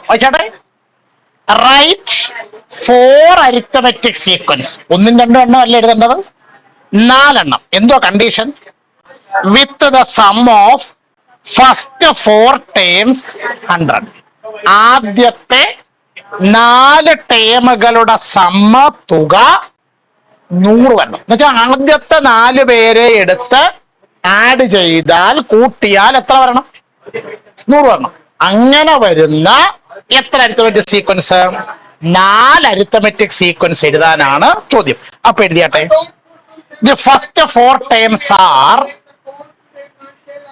വായിച്ചാട്ടെ. Right 4 arithmetic sequence. 1ഉം 2ഉം എണ്ണം അല്ല എഴുതേണ്ടത്, 4 എണ്ണം. എന്തോ condition? With the sum of first 4 terms 100. ആദ്യത്തെ 4 ടേമുകളുടെ സമ്മ തുക 100 വരണം. എന്നുവെച്ചാൽ ആദ്യത്തെ 4 പേരെ എടുത്ത് ആഡ് ചെയ്താൽ കൂട്ടിയാൽ എത്ര വരണം? 100 വരണം. അങ്ങനെ വരുന്ന എത്ര അരിത്തമെറ്റിക് സീക്വൻസ്? 4 അരിത്തമെറ്റിക് സീക്വൻസ് എഴുതാനാണ് ചോദ്യം. അപ്പൊ എഴുതിയാട്ടെ. The first 4 terms are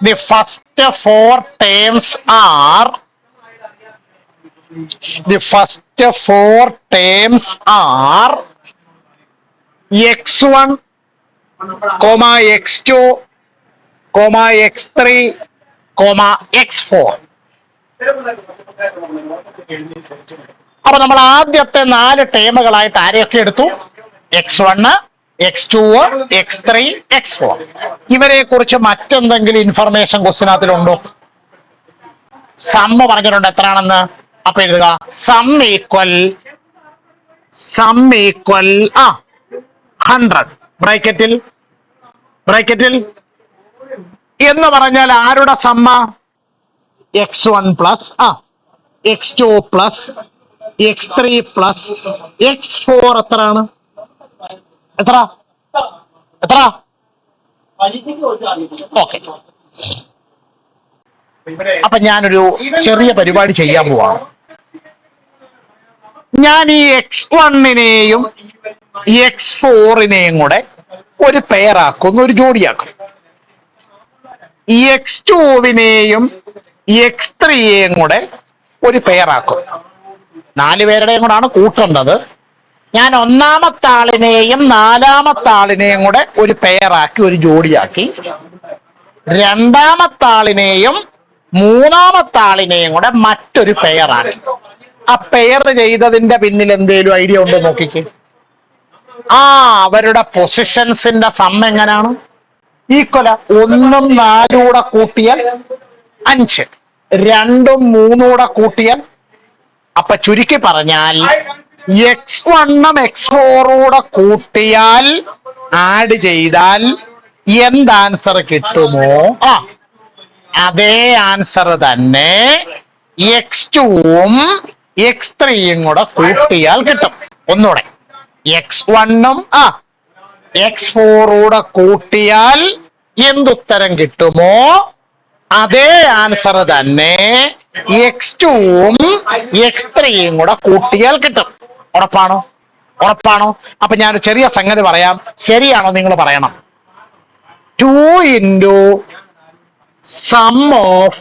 the first 4 terms are x1, x2, x3, x4. അപ്പൊ നമ്മൾ ആദ്യത്തെ 4 ടേമുകളായിട്ട് ആരെയൊക്കെ എടുത്തു? x1, x2, x3, x4. ഇവരെ കുറിച്ച് മറ്റെന്തെങ്കിലും ഇൻഫർമേഷൻ ക്വസ്റ്റിനകത്തിലുണ്ടോ? സമ്മ പറഞ്ഞിട്ടുണ്ട് എത്രയാണെന്ന്. അപ്പൊ എഴുതുക സം ഈക്വൽ 100 ബ്രാക്കറ്റിൽ എന്ന് പറഞ്ഞാൽ ആരുടെ സമ്മ? x1 plus x2 plus x3 plus x4. എത്രയാണ്? എത്ര? ഓക്കെ. അപ്പൊ ഞാനൊരു ചെറിയ പരിപാടി ചെയ്യാൻ പോവാണ്. ഞാൻ ഈ x1-നെയും x4-നെയും കൂടെ ഒരു പെയറാക്കുന്നു, ഒരു ജോഡിയാക്കും. x2-വിനെയും x3-യെയും കൂടെ ഒരു പെയറാക്കും. 4 പേരുടെയും കൂടാണ് കൂട്ടേണ്ടത്. ഞാൻ 1ാമത്തെ ആളിനെയും 4ാമത്തെ ആളിനെയും കൂടെ ഒരു പെയറാക്കി, ഒരു ജോഡിയാക്കി. 2ാമത്തെ ആളിനെയും 3ാമത്തെ ആളിനെയും കൂടെ മറ്റൊരു പെയറാക്കി. ആ പെയർ ചെയ്തതിന്റെ പിന്നിൽ എന്തേലും ഐഡിയ ഉണ്ടോ നോക്കിക്ക്. അവരുടെ പൊസിഷൻസിന്റെ സമ്മ എങ്ങനെയാണ്? ഈക്വല. 1ഉം 4ഉം കൂടെ കൂട്ടിയാൽ 5, 2ഉം 3ഉം കൂടെ കൂട്ടിയാൽ. അപ്പൊ ചുരുക്കി പറഞ്ഞാൽ x1ഉം x4ഉം കൂടെ കൂട്ടിയാൽ, ആഡ് ചെയ്താൽ എന്ത് ആൻസർ കിട്ടുമോ അതേ ആൻസർ തന്നെ x2ഉം x3യും കൂടെ കൂട്ടിയാൽ കിട്ടും. ഒന്നുകൂടെ x1ഉം x4ഉം കൂടെ കൂട്ടിയാൽ എന്തുത്തരം കിട്ടുമോ അതേ ആൻസർ തന്നെ x2ഉം x3യും കൂടെ കൂട്ടിയാൽ കിട്ടും. ഉറപ്പാണോ? അപ്പൊ ഞാനൊരു ചെറിയ സംഗതി പറയാം, ശരിയാണോ നിങ്ങൾ പറയണം. 2 into sum of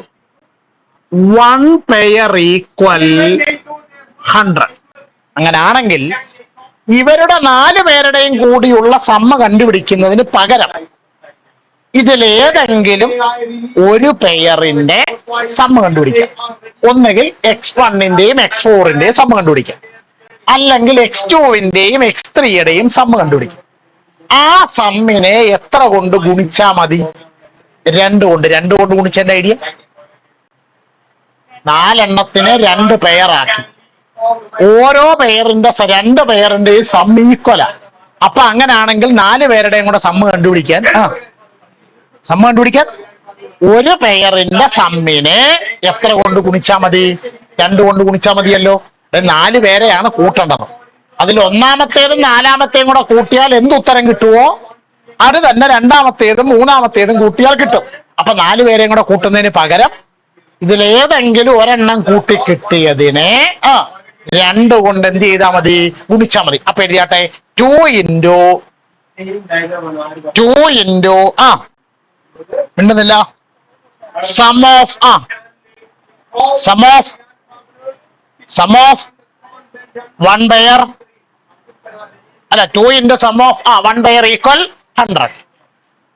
1 pair equal 100. അങ്ങനാണെങ്കിൽ ഇവരുടെ 4 പേരുടെയും കൂടിയുള്ള സമ്മ കണ്ടുപിടിക്കുന്നതിന് പകരം ഇതിലേതെങ്കിലും ഒരു പെയറിന്റെ സമ്മ കണ്ടുപിടിക്കാം. ഒന്നുകിൽ x1-ന്റെയും x4-ന്റെയും സമ്മ കണ്ടുപിടിക്കാം, അല്ലെങ്കിൽ x2-ന്റെയും x3-യുടെയും സമ്മ കണ്ടുപിടിക്കാം. ആ സമ്മിനെ എത്ര കൊണ്ട് ഗുണിച്ചാ മതി? 2 കൊണ്ട്. 2 കൊണ്ട് ഗുണിച്ചതിന്റെ ഐഡിയ 4 എണ്ണത്തിന് 2 പെയറാക്കി. ഓരോ പെയറിന്റെ 2 പെയറിന്റെയും സം ഈക്വലാ. അപ്പൊ അങ്ങനാണെങ്കിൽ 4 പേരുടെയും കൂടെ സമ്മ കണ്ടുപിടിക്കാൻ ഒരു പെയറിന്റെ സമ്മിനെ എത്ര കൊണ്ട് ഗുണിച്ചാ മതി? 2 കൊണ്ട് ഗുണിച്ചാ മതിയല്ലോ. 4 പേരെയാണ് കൂട്ടേണ്ടത്. അതിൽ 1ാമത്തേതും 4ാമത്തെയും കൂടെ കൂട്ടിയാൽ എന്ത് ഉത്തരം കിട്ടുമോ അത് തന്നെ 2ാമത്തേതും 3ാമത്തേതും കൂട്ടിയാൽ കിട്ടും. അപ്പൊ 4 പേരെയും കൂടെ കൂട്ടുന്നതിന് പകരം ഇതിലേതെങ്കിലും ഒരെണ്ണം കൂട്ടി കിട്ടിയതിനെ 2 കൊണ്ട് എന്ത് ചെയ്താൽ മതി? ഗുണിച്ചാൽ മതി. അപ്പൊ എഴുതിയാട്ടെ 2 into മിണ്ടുന്നില്ല. സം ഓഫ് 1 പെയർ അല്ല 2 into sum of 1 pair equal 100.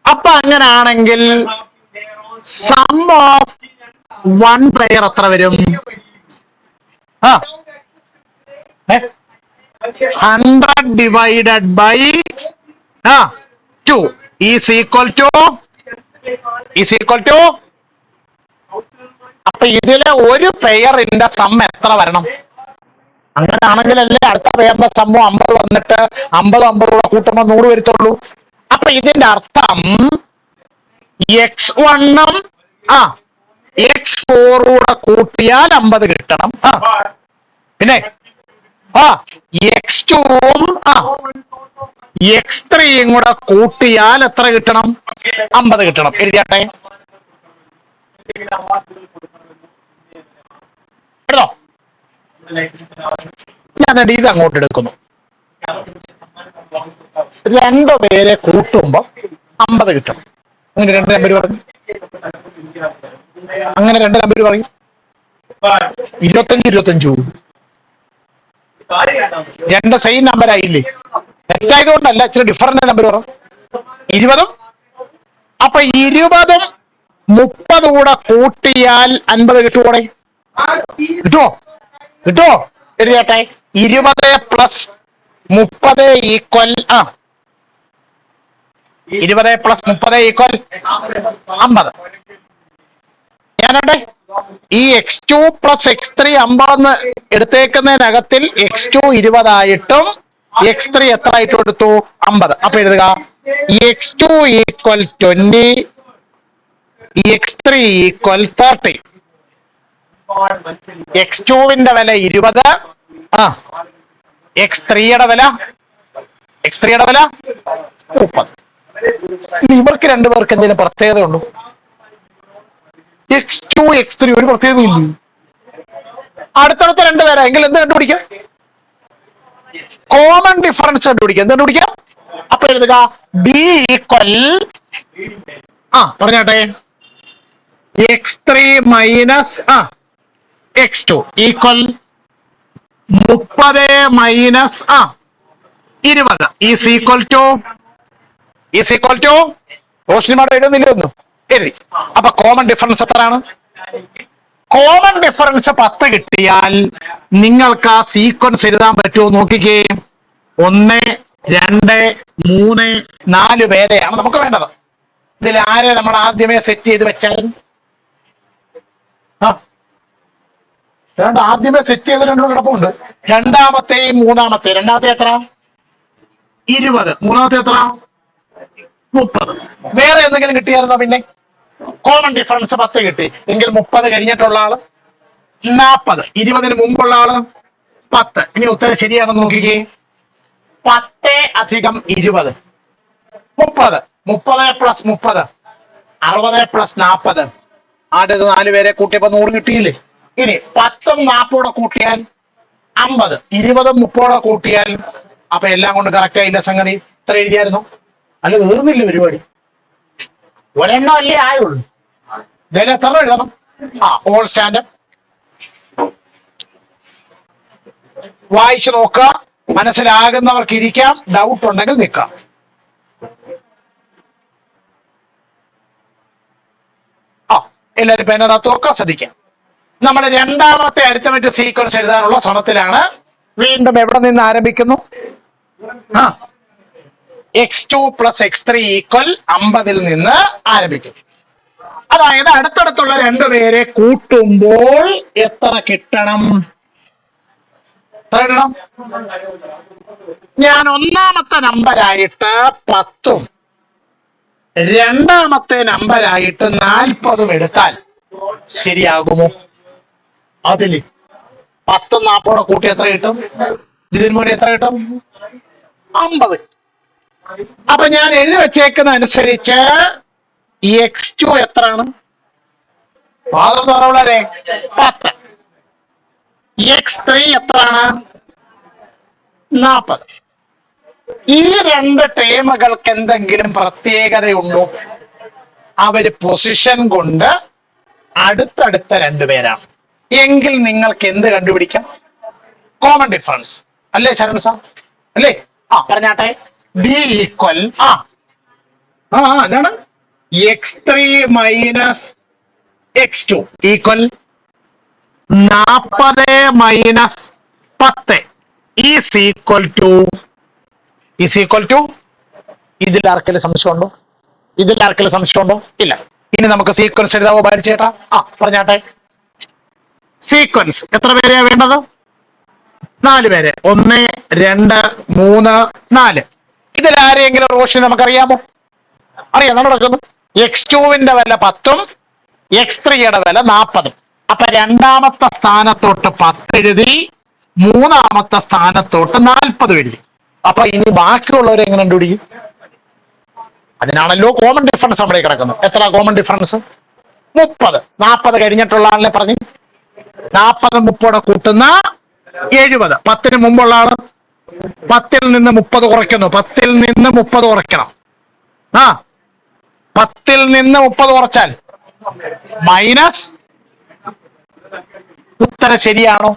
അപ്പൊ അങ്ങനാണെങ്കിൽ സം ഓഫ് 1 പെയർ എത്ര വരും? 100 divided by 2 is equal to അപ്പൊ ഇതിലെ ഒരു പെയറിന്റെ സം എത്ര വരണം? അങ്ങനെയാണെങ്കിലല്ലേ അടുത്ത പേരിന്റെ സമ്മം 50 വന്നിട്ട് 50 കൂടെ കൂട്ടുമ്പോൾ 100 വരുത്തുള്ളൂ. അപ്പൊ ഇതിന്റെ അർത്ഥം x1-ഉം x4 കൂടെ കൂട്ടിയാൽ 50 കിട്ടണം. പിന്നെ x2-ഉം x3-യും കൂടെ കൂട്ടിയാൽ എത്ര കിട്ടണം? 50 കിട്ടണം. എഴുതിയാട്ടെ. കേട്ടോ, ഞാൻ ഇത് അങ്ങോട്ട് എടുക്കുന്നു. രണ്ടുപേരെ കൂട്ടുമ്പോ 50 കിട്ടും. അങ്ങനെ രണ്ട് നമ്പർ പറയും. അങ്ങനെ രണ്ട് നമ്പർ പറയും. 25 രണ്ട് സെയിം നമ്പർ ആയില്ലേ? തെറ്റായതുകൊണ്ടല്ല, ഇച്ചിരി ഡിഫറന്റ് നമ്പർ പറ. 20. അപ്പൊ 20-ഉം 30 കൂടെ കൂട്ടിയാൽ 50 കിട്ടുവോടെ? കിട്ടുവോ? എഴുതിയാട്ടെ. 20 + 30 ഈക്വൽ 20 + 30 ഈക്വൽ 50. ഞാനട്ടെ ഈ x2 + x3 50 എടുത്തേക്കുന്നതിനകത്തിൽ x2 20 ആയിട്ടും x3 എത്ര ആയിട്ടും എടുത്തു? 50. അപ്പൊ എഴുതുക x2 = 20, x3 = 30. x2-ന്റെ വില 20, x3-യുടെ വില 30. ഇവർക്ക് രണ്ടുപേർക്ക് എന്തെങ്കിലും പ്രത്യേകത ഉണ്ടോ? x2 x3 ഒരു പ്രത്യേകതയില്ല. അടുത്തടുത്ത രണ്ടുപേരാ എങ്കിൽ എന്ത് കണ്ടുപിടിക്കാം? കോമൺ ഡിഫറൻസ് കണ്ടുപിടിക്കാം. എന്ത് കണ്ടുപിടിക്കാം? അപ്പൊ എഴുതുക d = പറഞ്ഞാട്ടെ x3 - x2 = 30 - 20 is equal to റോഷ്നിമാട് എഴുതുന്നില്ലെന്നു എഴുതി. അപ്പൊ കോമൺ ഡിഫറൻസ് എത്രയാണ്? കോമൺ ഡിഫറൻസ് 10 കിട്ടിയാൽ നിങ്ങൾക്ക് ആ സീക്വൻസ് എഴുതാൻ പറ്റുമോ? നോക്കിക്കേ. 1 2 3 4 പേരെയാണ് നമുക്ക് വേണ്ടത്. ഇതിൽ ആരെ നമ്മൾ ആദ്യമേ സെറ്റ് ചെയ്ത് വെച്ചാൽ? ആദ്യമേ സെറ്റ് ചെയ്ത് രണ്ടും കിടപ്പുണ്ട്. രണ്ടാമത്തെയും മൂന്നാമത്തെ. രണ്ടാമത്തെ എത്ര? 20. മൂന്നാമത്തെ എത്ര? 30. വേറെ എന്തെങ്കിലും കിട്ടിയായിരുന്നോ? പിന്നെ കോമൺ ഡിഫറൻസ് 10 കിട്ടി എങ്കിൽ 30 കഴിഞ്ഞിട്ടുള്ള ആള് 40, 20-ന് മുമ്പുള്ള ആള് 10. ഇനി ഉത്തരം ശരിയാണെന്ന് നോക്കിക്കേ. 10 + 20 30. 30 + 30 60 + 40. ആദ്യത്തെ 4 പേരെ കൂട്ടിയപ്പോ 100 കിട്ടിയില്ലേ? ഇനി 10-ഉം 40 കൂട്ടിയാൽ 50, 20-ഉം 30 കൂട്ടിയാൽ അപ്പൊ എല്ലാം കൊണ്ട് കറക്റ്റ് ആയില്ല സംഗതി. ഇത്ര എഴുതിയായിരുന്നു. അല്ല തീർന്നില്ല പരിപാടി. ഒരെണ്ണം അല്ലേ ആയുള്ളൂ. ഇതിൽ എത്ര എഴുതണം? ഓൾ സ്റ്റാൻഡ് വായിച്ചു നോക്കുക. മനസ്സിലാകുന്നവർക്ക് ഇരിക്കാം, ഡൗട്ട് ഉണ്ടെങ്കിൽ നിൽക്കാം. എല്ലാവരും പേന തുറക്കാൻ ശ്രദ്ധിക്കാം. നമ്മൾ രണ്ടാമത്തെ അരിത്തമെറ്റിക് സീക്വൻസ് എഴുതാനുള്ള ശ്രമത്തിലാണ്. വീണ്ടും എവിടെ നിന്ന് ആരംഭിക്കുന്നു? x2 + x3 = 50-ൽ നിന്ന് ആരംഭിക്കും. അതായത് അടുത്തടുത്തുള്ള രണ്ടുപേരെ കൂട്ടുമ്പോൾ എത്ര കിട്ടണം? ഞാൻ ഒന്നാമത്തെ നമ്പരായിട്ട് 10-ഉം രണ്ടാമത്തെ നമ്പരായിട്ട് 40-ഉം എടുത്താൽ ശരിയാകുമോ? അതില് 10-ഉം 40-ഉം കൂട്ടി എത്ര കിട്ടും? ഇതിന് മുന്നേ എത്ര കിട്ടും? 50. അപ്പൊ ഞാൻ എഴുതി വെച്ചേക്കുന്ന അനുസരിച്ച് x2 എത്രയാണ്? വളരെ 10. x3 എത്രയാണ്? 40. ഈ രണ്ട് ടേമുകൾക്ക് എന്തെങ്കിലും പ്രത്യേകതയുണ്ടോ? അവര് പൊസിഷൻ കൊണ്ട് അടുത്തടുത്ത രണ്ടുപേരാണ്. എങ്കിൽ നിങ്ങൾക്ക് എന്ത് കണ്ടുപിടിക്കാം? കോമൺ ഡിഫറൻസ് അല്ലേ ശരൺ സാർ? അല്ലേ? പറഞ്ഞാട്ടെ. d = അതാണ് x3 - x2 = 40 - 10 is equal to ഇതിൽ ആർക്കെങ്കിലും സംശയമുണ്ടോ? ഇല്ല. ഇനി നമുക്ക് സീക്വൻസ് എഴുതാവോ? ചേട്ടാ പറഞ്ഞാട്ടെ. സീക്വൻസ് എത്ര പേരെയാ വേണ്ടത്? 4 പേര്. 1 2 3 4. ഇതിലാരെയെങ്കിലും റോഷൻ നമുക്കറിയാമോ? അറിയാം. നടക്കുന്നു. x2-ന്റെ വില 10-ഉം x3-യുടെ വില 40-ഉം. അപ്പൊ രണ്ടാമത്തെ സ്ഥാനത്തോട്ട് 10 എഴുതി, മൂന്നാമത്തെ സ്ഥാനത്തോട്ട് 40 എഴുതി. അപ്പൊ ഇനി ബാക്കിയുള്ളവരെ എങ്ങനെ കണ്ടുപിടിക്കും? അതിനാണല്ലോ കോമൺ ഡിഫറൻസ് നമ്മുടെ കിടക്കുന്നത്. എത്ര കോമൺ ഡിഫറൻസ്? 30. 40 കഴിഞ്ഞിട്ടുള്ള ആളിനെ പറഞ്ഞു. 40 30 കൂട്ടുന്ന 70. 10-ന് മുമ്പുള്ള ആള് 10-ൽ നിന്ന് 30 കുറയ്ക്കുന്നു. 10-ൽ നിന്ന് 30 കുറയ്ക്കണം. 10-ൽ നിന്ന് 30 കുറച്ചാൽ മൈനസ്. ഉത്തരം ശരിയാണോ?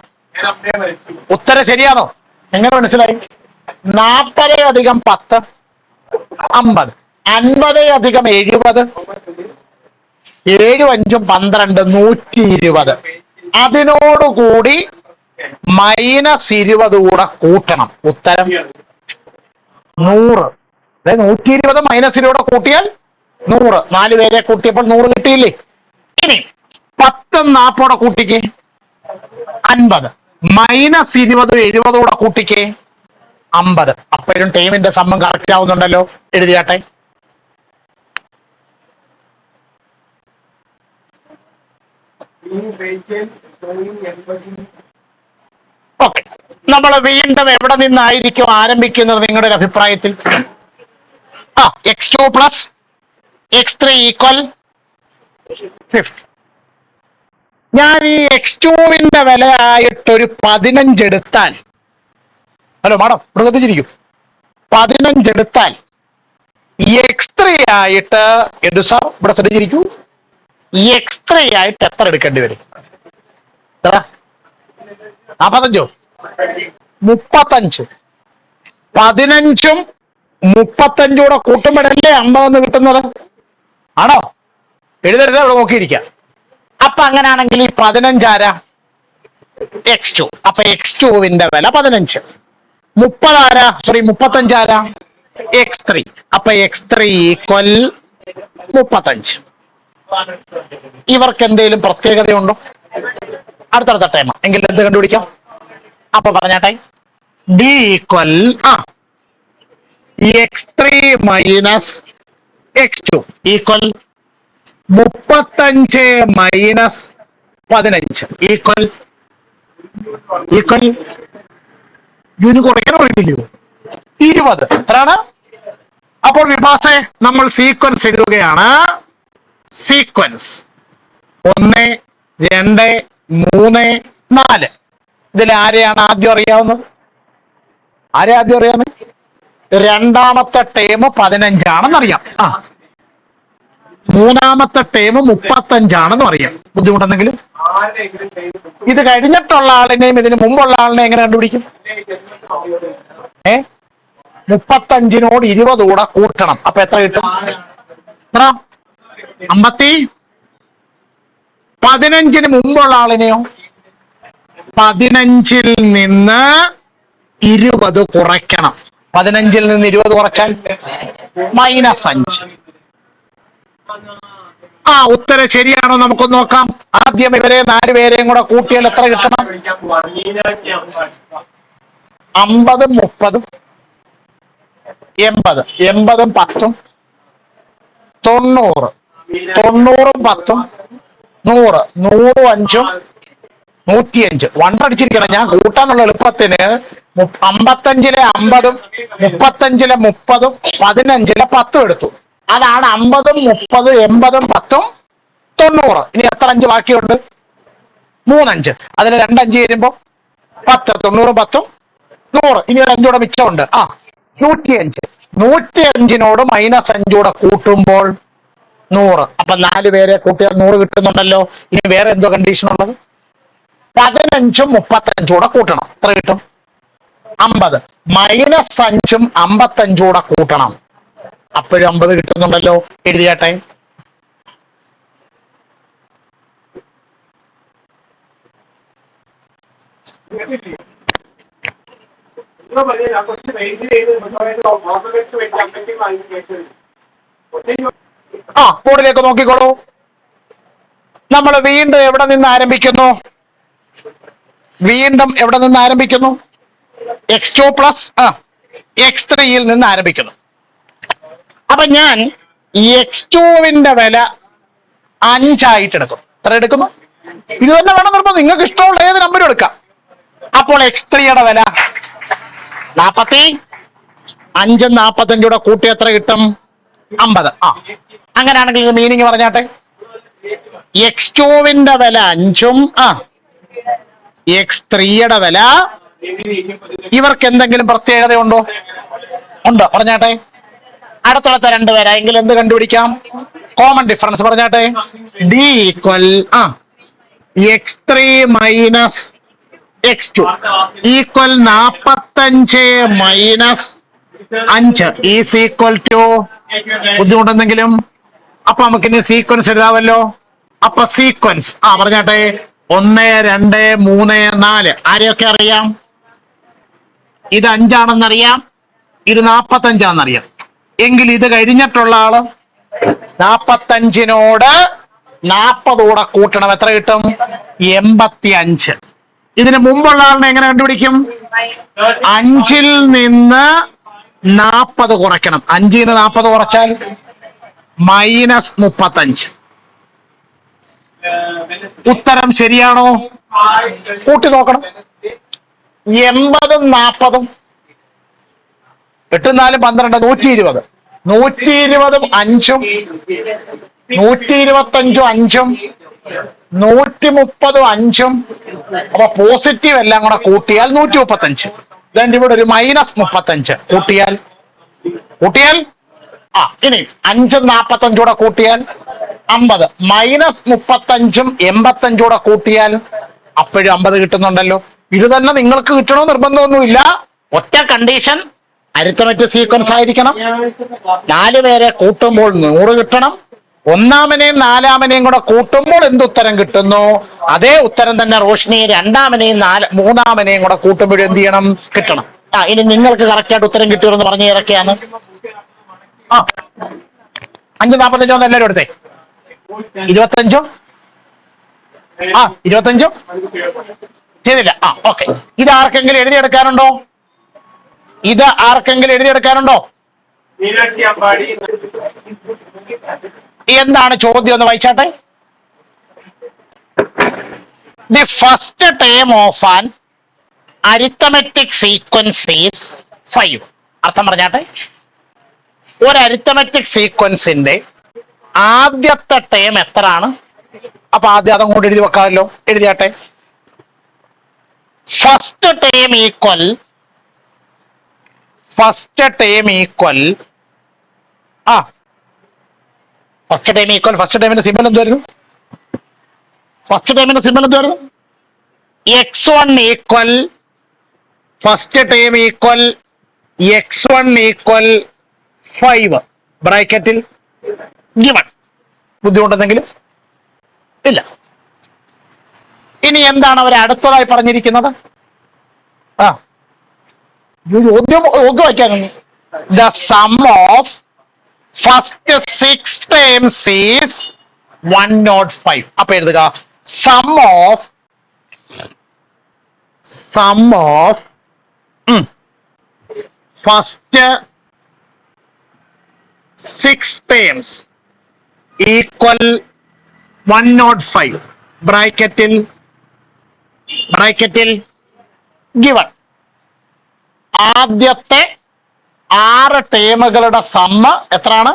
ഉത്തരം ശരിയാണോ? എങ്ങനെ മനസ്സിലായി? 40 അധികം 10 50. 50 അധികം 70 7 5 12 120. അതിനോടുകൂടി -20 കൂടെ കൂട്ടണം. ഉത്തരം 100. 120 -20 കൂട്ടിയാൽ 100. 4 പേരെ കൂട്ടിയപ്പോൾ 100 കിട്ടിയില്ലേ? ഇനി 10 40 കൂട്ടിക്ക് 50. -20 70 കൂടെ കൂട്ടിക്ക് 50. അപ്പോഴും ടീമിന്റെ സമ്മം കറക്റ്റ് ആവുന്നുണ്ടല്ലോ. എഴുതിയാട്ടെ. ഓക്കെ. നമ്മൾ വീണ്ടും എവിടെ നിന്നായിരിക്കും ആരംഭിക്കുന്നത് നിങ്ങളുടെ ഒരു അഭിപ്രായത്തിൽ? x2 plus x3 equal 50. ഞാൻ ഈ x2-ന്റെ വിലയായിട്ടൊരു 15 എടുത്താൽ, ഹലോ മാഡം ഇവിടെ ശ്രദ്ധിച്ചിരിക്കും, 15 എടുത്താൽ x3 ആയിട്ട് എടു സാർ ഇവിടെ ശ്രദ്ധിച്ചിരിക്കൂ, x3 ആയിട്ട് എത്ര എടുക്കേണ്ടി വരും? എത്ര? 45? 35. 15-ഉം 35 കൂടെ കൂട്ടുമ്പോഴല്ലേ 50 കിട്ടുന്നത്? ആണോ? എഴുതരുത്, ഇവിടെ നോക്കിയിരിക്കാം. അപ്പൊ അങ്ങനെയാണെങ്കിൽ ഈ 15 ആരാ? x2. അപ്പൊ x2-ന്റെ വില 15. 30 ആരാ? സോറി 35 ആരാ? x3. അപ്പൊ x3 ഈക്വൽ 35. ഇവർക്ക് എന്തെങ്കിലും പ്രത്യേകതയുണ്ടോ? അടുത്തടുത്ത ടൈം എങ്കിൽ എന്ത് കണ്ടുപിടിക്കാം? അപ്പൊ പറഞ്ഞാട്ടെ. d equal x3 minus x2 equal 35 minus 15 equal ഇതിന് കുറയ്ക്കാൻ വേണ്ടിയില്ലയോ? 20. എത്രയാണ്? അപ്പോൾ വിഭാസെ നമ്മൾ സീക്വൻസ് എഴുതുകയാണ്. സീക്വൻസ് 1 2 3 4. ഇതിൽ ആരെയാണ് ആദ്യം അറിയാവുന്നത്? ആദ്യം അറിയാവുന്നത്? രണ്ടാമത്തെ ടേം 15 ആണെന്നറിയാം. മൂന്നാമത്തെ ടേം 35 ആണെന്നും അറിയാം. ബുദ്ധിമുട്ടെന്തെങ്കിലും? ഇത് കഴിഞ്ഞിട്ടുള്ള ആളിനെയും ഇതിന് മുമ്പുള്ള ആളിനെയും എങ്ങനെ കണ്ടുപിടിക്കും? 35-നോട് 20 കൂടെ കൂട്ടണം. അപ്പൊ എത്ര കിട്ടും? എത്ര? 50. 15-ന് മുമ്പുള്ള ആളിനെയോ? 15-ൽ നിന്ന് 20 കുറയ്ക്കണം. 15-ൽ നിന്ന് 20 കുറച്ചാൽ -5. ഉത്തരം ശരിയാണോ? നമുക്കൊന്ന് നോക്കാം. ആദ്യം ഇവരെ 4 പേരെയും കൂടെ കൂട്ടിയാൽ എത്ര കിട്ടണം? 50 30 80. 80 10 90. 90 10 100. 100 5 105. 100 അടിച്ചിരിക്കണം. ഞാൻ കൂട്ടാനുള്ള എളുപ്പത്തിന് 55-ലെ 50-ഉം 35-ലെ 30-ഉം 15-ലെ 10-ഉം എടുത്തു. അതാണ് 50-ഉം 30-ഉം 80-ഉം 10-ഉം 90. ഇനി എത്ര 5 ബാക്കിയുണ്ട്? 3 5. അതിന് 2 5 വരുമ്പോ 10. 90 10 100. ഇനി ഒരു 5 കൂടെ മിച്ചമുണ്ട്. 105. 105-നോട് -5 കൂടെ കൂട്ടുമ്പോൾ 100. അപ്പൊ 4 പേരെ കൂട്ടിയാൽ 100 കിട്ടുന്നുണ്ടല്ലോ. ഇനി വേറെ എന്തോ കണ്ടീഷൻ ഉള്ളത്? 15-ഉം 35 കൂടെ കൂട്ടണം. എത്ര കിട്ടും? 50. -5-ഉം 55 കൂടെ കൂട്ടണം. അപ്പോഴും 50 കിട്ടുന്നുണ്ടല്ലോ. എഴുതിയാട്ടെ. ബോർഡിലേക്ക് നോക്കിക്കോളൂ. നമ്മൾ വീണ്ടും എവിടെ നിന്ന് ആരംഭിക്കുന്നു? വീണ്ടും എവിടെ നിന്ന് ആരംഭിക്കുന്നു? x2 പ്ലസ് x3യിൽ നിന്ന് ആരംഭിക്കുന്നു. അപ്പൊ ഞാൻ x2വിന്റെ വില 5 ആയിട്ട് എടുക്കും. എത്ര എടുക്കുന്നു? ഇത് തന്നെ വേണം നിർബന്ധം, നിങ്ങൾക്ക് ഇഷ്ടമുള്ള ഏത് നമ്പരും എടുക്കാം. അപ്പോൾ x3യുടെ വില 45, 45 കൂട്ടി എത്ര കിട്ടും? 50. അങ്ങനെയാണെങ്കിൽ മീനിങ് പറഞ്ഞാട്ടെ. x2വിന്റെ വില 5ഉം x3യുടെ വില, ഇവർക്ക് എന്തെങ്കിലും പ്രത്യേകത ഉണ്ടോ? ഉണ്ടോ? പറഞ്ഞാട്ടെ. അടുത്തടുത്ത രണ്ട് പേരാ എങ്കിൽ എന്ത് കണ്ടുപിടിക്കാം? കോമൺ ഡിഫറൻസ് പറഞ്ഞാട്ടെ. d equal x3 minus x2 equal 45 minus 5 is equal to, ബുദ്ധിമുട്ടെന്തെങ്കിലും? അപ്പൊ നമുക്ക് ഇനി സീക്വൻസ് എഴുതാമല്ലോ. അപ്പൊ സീക്വൻസ് പറഞ്ഞാട്ടെ. 1, 2, 3, 4 ആരെയൊക്കെ അറിയാം? ഇത് 5 ആണെന്നറിയാം, ഇത് 45 ആണെന്നറിയാം. എങ്കിൽ ഇത് കഴിഞ്ഞിട്ടുള്ള ആള് 45നോട് 40 കൂടെ കൂട്ടണം. എത്ര കിട്ടും? 85. ഇതിന് മുമ്പുള്ള ആളിനെ എങ്ങനെ കണ്ടുപിടിക്കും? 5ൽ നിന്ന് 40 കുറയ്ക്കണം. 5ൽ നിന്ന് 40 കുറച്ചാൽ മൈനസ് 35. ഉത്തരം ശരിയാണോ? കൂട്ടി നോക്കണം. 80ഉം 40ഉം 8, 4, 12, 120. 120ഉം 5ഉം 125ഉം 5ഉം 130ഉം 5ഉം. അപ്പൊ പോസിറ്റീവ് എല്ലാം കൂടെ കൂട്ടിയാൽ 135. then ഇവിടെ ഒരു മൈനസ് 35 കൂട്ടിയാൽ ഇനി 5ഉം 45 കൂടെ കൂട്ടിയാൽ 50. മൈനസ് 35ഉം 85 കൂടെ കൂട്ടിയാൽ അപ്പോഴും 50 കിട്ടുന്നുണ്ടല്ലോ. ഇത് തന്നെ നിങ്ങൾക്ക് കിട്ടണോ നിർബന്ധമൊന്നുമില്ല. ഒറ്റ കണ്ടീഷൻ, അരിത്തമെറ്റിക് സീക്വൻസ് ആയിരിക്കണം. 4 പേരെ കൂട്ടുമ്പോൾ 100 കിട്ടണം. ഒന്നാമനെയും നാലാമനെയും കൂടെ കൂട്ടുമ്പോൾ എന്തുത്തരം കിട്ടുന്നു? അതേ ഉത്തരം തന്നെ റോഷിനി രണ്ടാമനെയും മൂന്നാമനെയും കൂടെ കൂട്ടുമ്പോഴും എന്ത് ചെയ്യണം? കിട്ടണം. ഇനി നിങ്ങൾക്ക് കറക്റ്റായിട്ട് ഉത്തരം കിട്ടിയെന്ന് പറഞ്ഞ് ഏതൊക്കെയാണ്? 5, 45 എല്ലാവരും എടുത്തേ. 25 25 ചെയ്തില്ല. ഓക്കെ. ഇത് ആർക്കെങ്കിലും എഴുതിയെടുക്കാനുണ്ടോ? എന്താണ് ചോദ്യം എന്ന് വായിച്ചാട്ടെ. The first term of an arithmetic sequence is 5. അർത്ഥം പറഞ്ഞാട്ടെ. ഒരു അരിത്തമെറ്റിക് സീക്വൻസിന്റെ ആദ്യത്തെ ടേം എത്രയാണ്? അപ്പൊ ആദ്യം അതങ്ങോട്ട് എഴുതി വെക്കാമല്ലോ. എഴുതിയാട്ടെ. ഫസ്റ്റ് ടേം ഈക്വൽ ഫസ്റ്റ് ടേമിന്റെ സിമ്പൽ എന്തുവായിരുന്നു? x1 equal first term equal x1 equal 5 ബ്രാക്കറ്റിൽ ഗിവൺ. ബുദ്ധിമുട്ടെന്തെങ്കിലും ഇല്ല. ഇനി എന്താണ് അവർ അടുത്തതായി പറഞ്ഞിരിക്കുന്നത്? ചോദ്യം വായിക്കാനൊന്നും. The sum of first 6 terms is 105. അപ്പൊ എഴുതുക sum of first 6 terms equal 105 ബ്രാക്കറ്റിൽ ഗിവൺ. ആദ്യത്തെ 6 ടേമുകളുടെ സമ്മ എത്രയാണ്?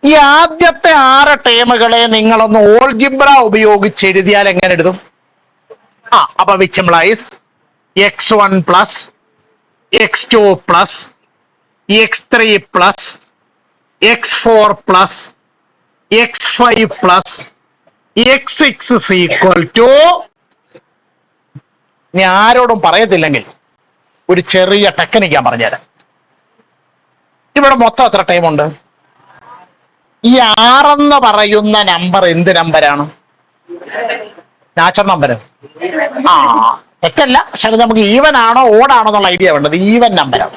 ഈ ആദ്യത്തെ 6 ടേമുകളെ നിങ്ങളൊന്ന് ഓൾജിബ്ര ഉപയോഗിച്ച് എഴുതിയാൽ എങ്ങനെ എഴുതും? അപ്പൊ which implies x1 plus x2 plus x3 plus x4 plus x5 plus x6 is equal to, ഇനി ആരോടും പറയത്തില്ലെങ്കിൽ ഒരു ചെറിയ ടെക്നിക്ക് ഞാൻ പറഞ്ഞുതരാം. ഇവിടെ മൊത്തം എത്ര ടൈമുണ്ട്? ഈ 6 എന്ന് പറയുന്ന നമ്പർ എന്ത് നമ്പരാണ്? Natural number. തെറ്റല്ല, പക്ഷെ അത് നമുക്ക് ഈവൻ ആണോ ഓടാണോ എന്നുള്ള ഐഡിയ വേണ്ടത്. ഈവൻ നമ്പരാണ്.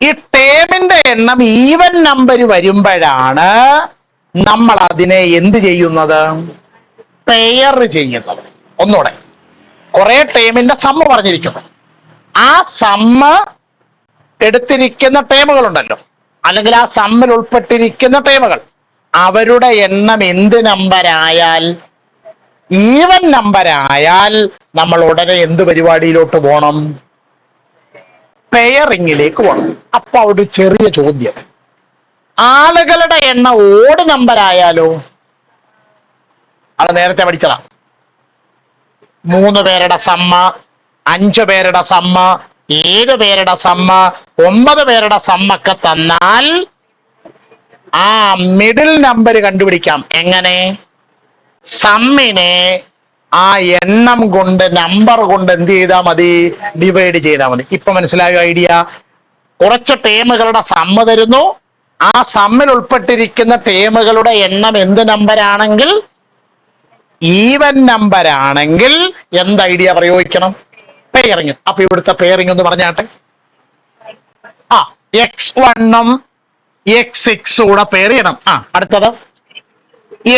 ഈ ടേമിന്റെ എണ്ണം ഈവൻ നമ്പർ വരുമ്പോഴാണ് നമ്മൾ അതിനെ എന്ത് ചെയ്യുന്നത്? പെയർ ചെയ്യുന്നത്. ഒന്നുകൂടെ, കുറെ ടേമിന്റെ സമ്മ് പറഞ്ഞിരിക്കുന്നു. ആ സമ്മ് എടുത്തിരിക്കുന്ന ടേമുകളുണ്ടല്ലോ, അല്ലെങ്കിൽ ആ സമ്മിൽ ഉൾപ്പെട്ടിരിക്കുന്ന ടേമുകൾ, അവരുടെ എണ്ണം എന്ത് നമ്പരായാൽ, ഈവൻ നമ്പരായാൽ നമ്മൾ ഉടനെ എന്ത് പരിപാടിയിലോട്ട് പോകണം? പെയറിങ്ങിലേക്ക് പോകണം. അപ്പൊ ഒരു ചെറിയ ചോദ്യം, ആളുകളുടെ എണ്ണം ഓഡ് നമ്പരായാലോ? അത് നേരത്തെ പഠിച്ചതാ. 3 പേരുടെ സമ്മ, 5 പേരുടെ സമ്മ, 7 പേരുടെ സമ്മ, 9 പേരുടെ സമ്മൊക്കെ തന്നാൽ ആ മിഡിൽ നമ്പർ കണ്ടുപിടിക്കാം. എങ്ങനെ? സമ്മിനെ ആ എണ്ണം കൊണ്ട്, നമ്പർ കൊണ്ട് എന്ത് ചെയ്താൽ മതി? ഡിവൈഡ് ചെയ്താൽ മതി. ഇപ്പൊ മനസ്സിലായോ ഐഡിയ? കുറച്ച് ടേമുകളുടെ സമ്മ തരുന്നു, ആ സമ്മിൽ ഉൾപ്പെട്ടിരിക്കുന്ന ടേമുകളുടെ എണ്ണം എന്ത് നമ്പരാണെങ്കിൽ, ഈവൻ നമ്പർ ആണെങ്കിൽ എന്ത് ഐഡിയ പ്രയോഗിക്കണം? പെയറിങ്. അപ്പൊ ഇവിടുത്തെ പെയറിങ് എന്ന് പറഞ്ഞാട്ടെ, x1-ഉം x6 കൂടെ പെയർ ചെയ്യണം. അടുത്തത്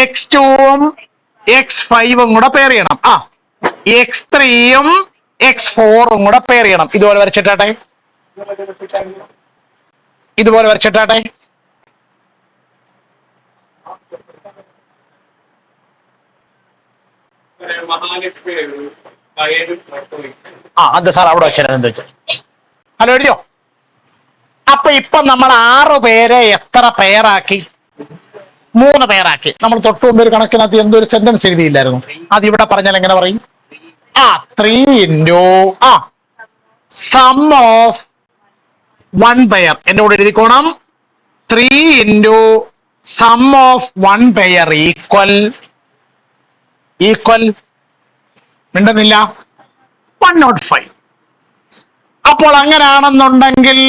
x2-ഉം x5-ഉം കൂടെ പെയർ ചെയ്യണം. x3-യും x4-ഉം കൂടെ പെയർ ചെയ്യണം. ഇതുപോലെ വരച്ചിട്ടാട്ടെ, ഇതുപോലെ വരച്ചിട്ടാട്ടെ. അത് സാർ അവിടെ വെച്ചാൽ വെച്ചാൽ ഹലോ എഴുതിയോ? അപ്പൊ ഇപ്പൊ നമ്മൾ 6 പേരെ എത്ര പെയറാക്കി? 3 പെയറാക്കി. നമ്മൾ തൊട്ട് മുമ്പ് ഒരു കണക്കിനകത്ത് എന്തൊരു സെന്റൻസ് എഴുതിയില്ലായിരുന്നു? അത് ഇവിടെ പറഞ്ഞാൽ എങ്ങനെ പറയും? 3 into സം ഓഫ് 1 പെയർ. എന്നോട് എഴുതിക്കോണം. 3 into sum of 1 pair equal മിണ്ടുന്നില്ല 105. അപ്പോൾ അങ്ങനെയാണെന്നുണ്ടെങ്കിൽ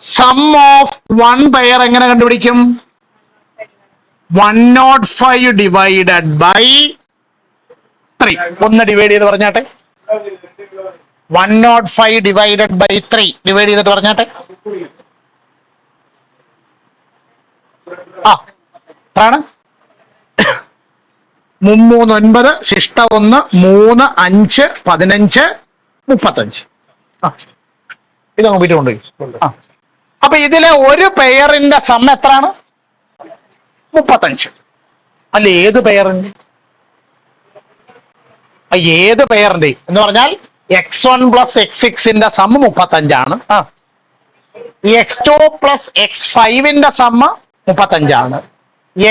സം ഓഫ് 1 പെയർ എങ്ങനെ കണ്ടുപിടിക്കും? 105 ഡിവൈഡഡ് ബൈ 3. ഒന്ന് ഡിവൈഡ് ചെയ്ത് പറഞ്ഞാട്ടെ. 105 ഡിവൈഡഡ് ബൈ 3 ഡിവൈഡ് ചെയ്തിട്ട് പറഞ്ഞാട്ടെ. എത്രയാണ്? 339 ശിഷ്ട 1 3 5 15 35. ഇതങ്ങ് വീട്ടുകൊണ്ടുപോയി. അപ്പൊ ഇതിലെ ഒരു പെയറിന്റെ സം എത്രയാണ്? 35. അല്ല, ഏത് പെയറിന്റെ? ഏത് പെയറിന്റെ എന്ന് പറഞ്ഞാൽ x1 പ്ലസ് x6ന്റെ സം 35 ആണ്. x2 പ്ലസ് x5ന്റെ സം 35 ആണ്.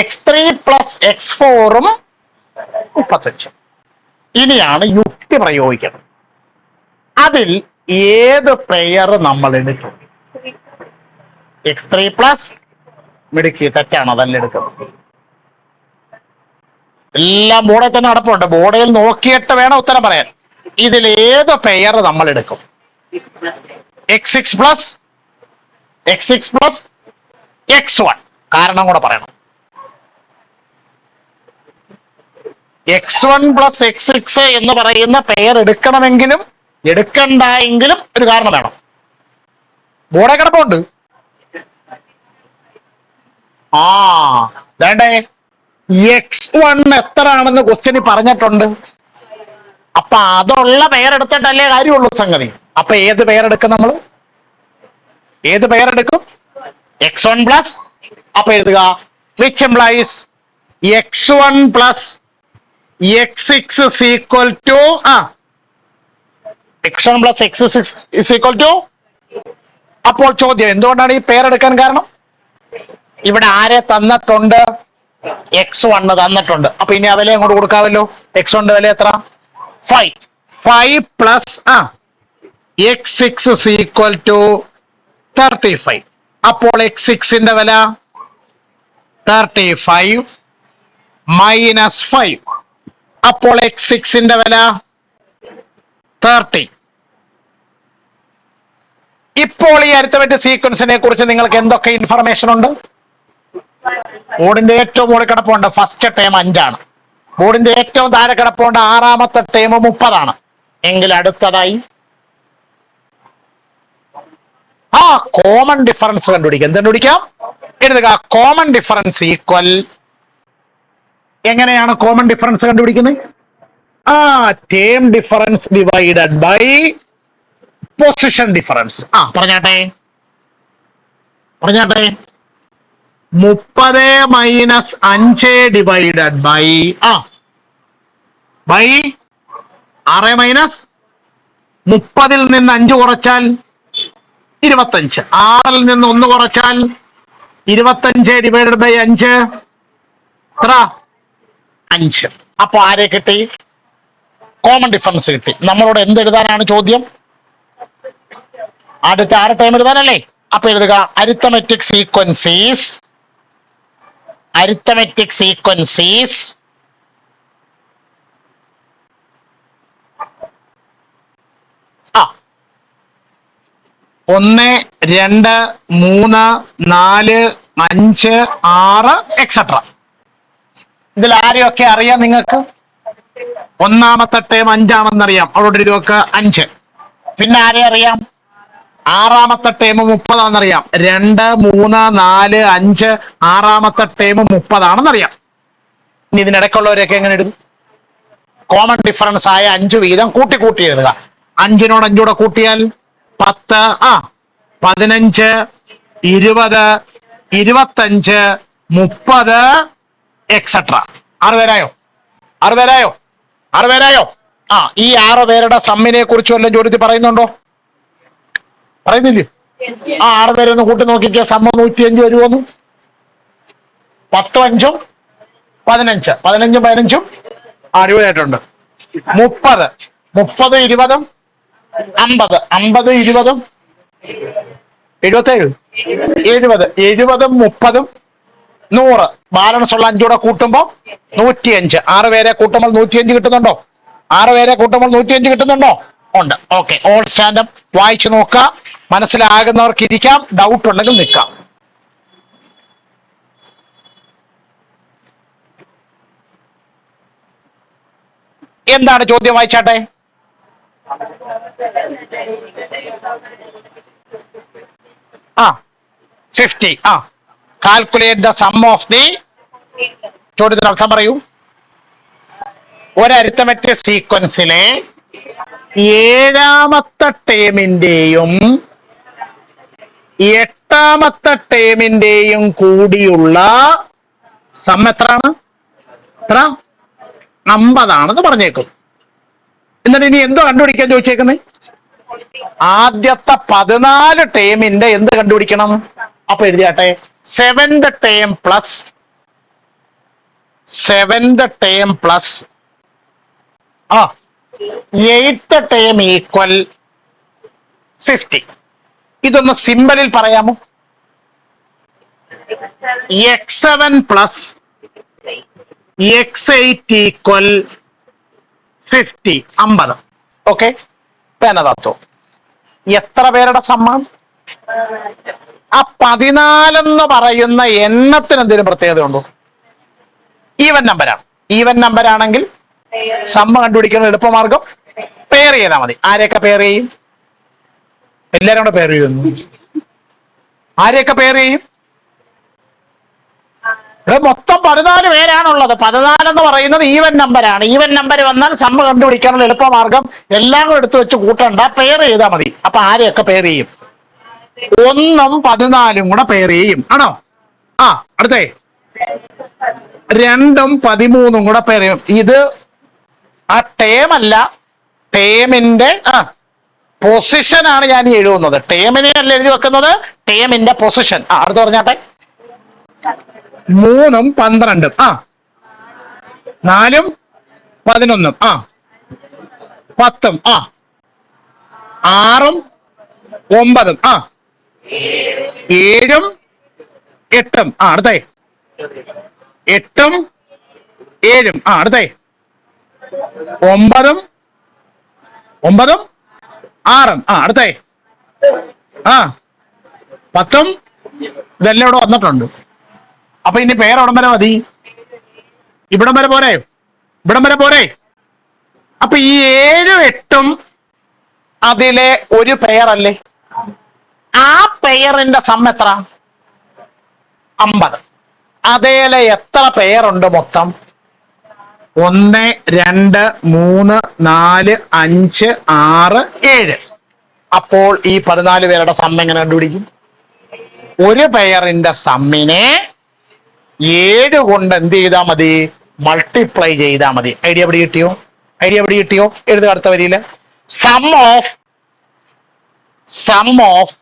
x3 plus x4ഉം 35. ഇനിയാണ് യുക്തി പ്രയോഗിക്കുന്നത്. അതിൽ ഏത് പെയർ നമ്മൾ എടുക്കും? x3 പ്ലസ് മിടുക്കി തെറ്റാണ്, അതല്ല എടുക്കുന്നത്. എല്ലാം ബോർഡിൽ തന്നെ നടപ്പുണ്ട്, ബോർഡിൽ നോക്കിയിട്ട് വേണം ഉത്തരം പറയാൻ. ഇതിൽ ഏത് പെയർ നമ്മൾ എടുക്കും? x6 plus x1. കാരണം കൂടെ പറയണം. x1 പ്ലസ് x6 എന്ന് പറയുന്ന പെയർ എടുക്കണമെങ്കിലും എടുക്കണ്ടെങ്കിലും ഒരു കാരണം വേണം. ബോർഡെ കിടപ്പുണ്ട്. വേണ്ടേ? x1 എത്ര ആണെന്ന് ക്വസ്റ്റ്യനിൽ പറഞ്ഞിട്ടുണ്ട്. അപ്പൊ അതുള്ള പെയർ എടുത്തിട്ടല്ലേ കാര്യമുള്ളൂ സംഗതി. അപ്പൊ ഏത് പെയർ എടുക്കും നമ്മൾ? ഏത് പെയർ എടുക്കും? x1 plus. അപ്പൊ എഴുതുക, which implies x1 plus x6 is equal to x1 plus x6 is equal to. അപ്പോൾ ചോദ്യം, എന്തുകൊണ്ടാണ് ഈ പെയർ എടുക്കാൻ കാരണം? ഇവിടെ ആരെ തന്നിട്ടുണ്ട്? x1 തന്നിട്ടുണ്ട്. അപ്പൊ ഇനി ആ വില അങ്ങോട്ട് കൊടുക്കാമല്ലോ. x1 വില എത്ര? 5 plus x6 is equal to 35. അപ്പോൾ x6ന്റെ വില 35 മൈനസ് 5. അപ്പോൾ x6ന്റെ വില 30. ഇപ്പോൾ ഈ അരിത്തമെറ്റിക് സീക്വൻസിനെ കുറിച്ച് നിങ്ങൾക്ക് എന്തൊക്കെ ഇൻഫർമേഷൻ ഉണ്ട്? ബോർഡിന്റെ ഏറ്റവും മുകളിൽ കിടപ്പുണ്ട് ഫസ്റ്റ് ടേം 5 ആണ്. ബോർഡിന്റെ ഏറ്റവും താഴെ കിടപ്പുണ്ട് 6ാമത്തെ ടേം 30 ആണ്. എങ്കിൽ അടുത്തതായി കോമൺ ഡിഫറൻസ് കണ്ടുപിടിക്കാം. എന്ത് കണ്ടുപിടിക്കാം? എഴുതുക, കോമൺ ഡിഫറൻസ് ഈക്വൽ. എങ്ങനെയാണ് കോമൺ ഡിഫറൻസ് കണ്ടുപിടിക്കുന്നത്? ആ term difference divided by position difference. പറഞ്ഞാട്ടെ 30 - 5 ഡിവൈഡഡ് ബൈ 6 - 30 നിന്ന് 5 കുറച്ചാൽ 25. 6 നിന്ന് 1 കുറച്ചാൽ 25 ഡിവൈഡഡ് ബൈ 5 എത്ര? 5. അപ്പൊ ആരെ കിട്ടി? കോമൺ ഡിഫറൻസ് കിട്ടി. നമ്മളോട് എന്തെഴുതാനാണ് ചോദ്യം? അടുത്ത 6 ടൈം എഴുതാനല്ലേ? അപ്പൊ എഴുതുക അരിത്തമെറ്റിക് സീക്വൻസീസ് ആ 1 2 3 4 5 6 എക്സെട്ര. ഇതിൽ ആരെയൊക്കെ അറിയാം നിങ്ങൾക്ക്? ഒന്നാമത്തെ ടേം 5 അവിടെ എഴുതിവെക്ക 5. പിന്നെ ആരെ അറിയാം? 6 ടേം 30 2 3 4 5 6 ടേം 30 ഇനി ഇതിനിടയ്ക്കുള്ളവരൊക്കെ എങ്ങനെ എഴുതും? കോമൺ ഡിഫറൻസ് ആയ 5 വീതം കൂട്ടി എഴുതുക. 5നോട് 5 കൂടെ കൂട്ടിയാൽ 10 15 20 25 30 എക്സെട്ര. 6 പേരായോ? ഈ 6 പേരുടെ സമ്മിനെ കുറിച്ച് വല്ലതും ചോദ്യത്തിൽ പറയുന്നുണ്ടോ? പറയുന്നില്ലേ? 6 പേരെ ഒന്ന് കൂട്ടി നോക്കിക്കേ. സമ്മ 105 വരുമോന്ന്? 10 5 15 15 15 അടിപൊളിയായിട്ടുണ്ട്. 30 30 20 50 50 20 77 70 70 30 100. ബാലൻസ് ഉള്ള 5 കൂടെ കൂട്ടുമ്പോ 105. 6 പേരെ കൂട്ടുമ്പോൾ 105 കിട്ടുന്നുണ്ടോ? 6 പേരെ കൂട്ടുമ്പോൾ 105 കിട്ടുന്നുണ്ടോ? ഉണ്ട്. ഓക്കെ, ഓൾ സ്റ്റാൻഡപ്പ് വായിച്ചു നോക്കുക. മനസ്സിലാകുന്നവർക്ക് ഇരിക്കാം, ഡൗട്ട് ഉണ്ടെങ്കിൽ നിൽക്കാം. എന്താണ് ചോദ്യം? വായിച്ചാട്ടെ. ആ 50. Calculate the sum of the. ചോദ്യത്തിന് അർത്ഥം പറയൂ. ഒരു അരിത്തമെറ്റിക് സീക്വൻസിലെ 7ാമത്തെ ടേമിന്റെയും 8ാമത്തെ ടേമിന്റെയും കൂടിയുള്ള സം എത്രയാണ്? 50 പറഞ്ഞേക്കും. എന്നിട്ട് ഇനി എന്തോ കണ്ടുപിടിക്കാൻ ചോദിച്ചേക്കുന്നത്? ആദ്യത്തെ 14 ടേമിന്റെ എന്ത് കണ്ടുപിടിക്കണം? അപ്പൊ എഴുതിയാട്ടെ 7th term plus 8th term equal 50. ഇതൊന്ന് സിമ്പിളിൽ പറയാമോ? x7 plus x8 equal 50. 50. Okay, പേനതത്വം. എത്ര പേരുടെ സമ്മാണ്? ആ 14 എന്ന് പറയുന്ന എണ്ണത്തിന് എന്തെങ്കിലും പ്രത്യേകത ഉണ്ടോ? ഈവൻ നമ്പർ ആണെങ്കിൽ സമ്മ കണ്ടുപിടിക്കുന്ന എളുപ്പമാർഗം പെയർ ചെയ്താൽ മതി. ആരെയൊക്കെ പെയർ ചെയ്യും? എല്ലാരും കൂടെ പെയർ ചെയ്യുന്നു. ആരെയൊക്കെ പെയർ ചെയ്യും? ഇവിടെ മൊത്തം 14 പേരാണുള്ളത്. 14 എന്ന് പറയുന്നത് ഈവൻ നമ്പറാണ്. ഈവൻ നമ്പർ വന്നാൽ സമ്മ കണ്ടുപിടിക്കാനുള്ള എളുപ്പമാർഗം എല്ലാം കൂടെ എടുത്തു വെച്ച് കൂട്ടണ്ട, പെയർ ചെയ്താൽ മതി. അപ്പൊ ആരെയൊക്കെ പെയർ ചെയ്യും? 1ഉം 14ഉം കൂടെ പെയർ ചെയ്യും. ആണോ? അടുത്തേ 2ഉം 13ഉം കൂടെ പെയർ ചെയ്യും. ഇത് ആ ടേം അല്ല, ടേമിന്റെ പൊസിഷനാണ് ഞാൻ ഈ എഴുതുന്നത്. ടേമിനെ അല്ല എഴുതി വെക്കുന്നത്, ടേമിന്റെ പൊസിഷൻ. അടുത്ത് പറഞ്ഞാട്ടെ. 3ഉം 12ഉം 4ഉം 11ഉം 10ഉം 6ഉം 9ഉം 7ഉം 8ഉം അടുത്തേ 8ഉം 7ഉം അടുത്തേ 9ഉം 6ഉം അടുത്തേ 10ഉം. ഇതെല്ലാം ഇവിടെ വന്നിട്ടുണ്ട്. അപ്പൊ ഇനി പേര് എവിടം വരെ മതി? ഇവിടം വരെ പോരെ? അപ്പൊ ഈ 7ഉം 8ഉം അതിലെ ഒരു പെയറല്ലേ? ആ പെയറിന്റെ സം എത്ര? 50. അതേലെ എത്ര പെയറുണ്ട് മൊത്തം? 1 2 3 4 5 6 7. അപ്പോൾ ഈ 14 പേരുടെ സം എങ്ങനെ കണ്ടുപിടിക്കും? ഒരു പെയറിന്റെ സമ്മിനെ 7 കൊണ്ട് എന്ത് ചെയ്താൽ മതി? മൾട്ടിപ്ലൈ ചെയ്താൽ മതി. ഐഡിയ എവിടെ കിട്ടിയോ? എഴുതുക അടുത്ത വരിയില്. Sum of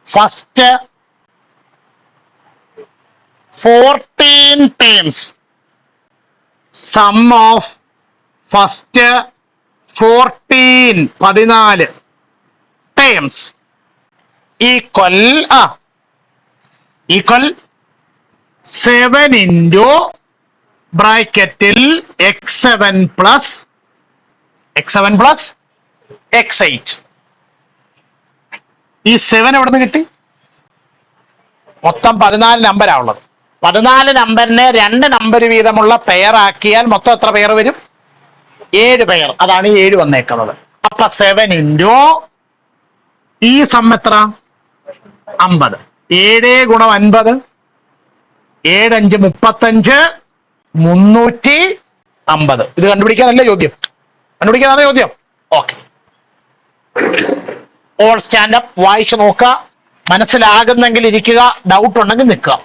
first 14 terms. Sum of first 14 terms equal 7 into ബ്രാക്കറ്റിൽ x7 പ്ലസ് x8. ഈ 7 എവിടെ നിന്ന് കിട്ടി? മൊത്തം 14 നമ്പരാ ഉള്ളത്. 14 നമ്പറിനെ 2 നമ്പർ വീതമുള്ള പെയർ ആക്കിയാൽ മൊത്തം എത്ര പെയർ വരും? 7 പെയർ. അതാണ് 7 വന്നേക്കുന്നത്. അപ്പൊ 7 ഇൻറ്റു ഈ സം എത്ര? 50. 7 ഗുണം 50 7 5 35 350. ഇത് കണ്ടുപിടിക്കാനല്ലേ ചോദ്യം? കണ്ടുപിടിക്കാനാണ് ചോദ്യം. ഓക്കെ, ഓൾ സ്റ്റാൻഡപ്പ് വായിച്ചു നോക്കുക. മനസ്സിലാകുന്നെങ്കിൽ ഇരിക്കുക, ഡൗട്ട് ഉണ്ടെങ്കിൽ നിൽക്കുക.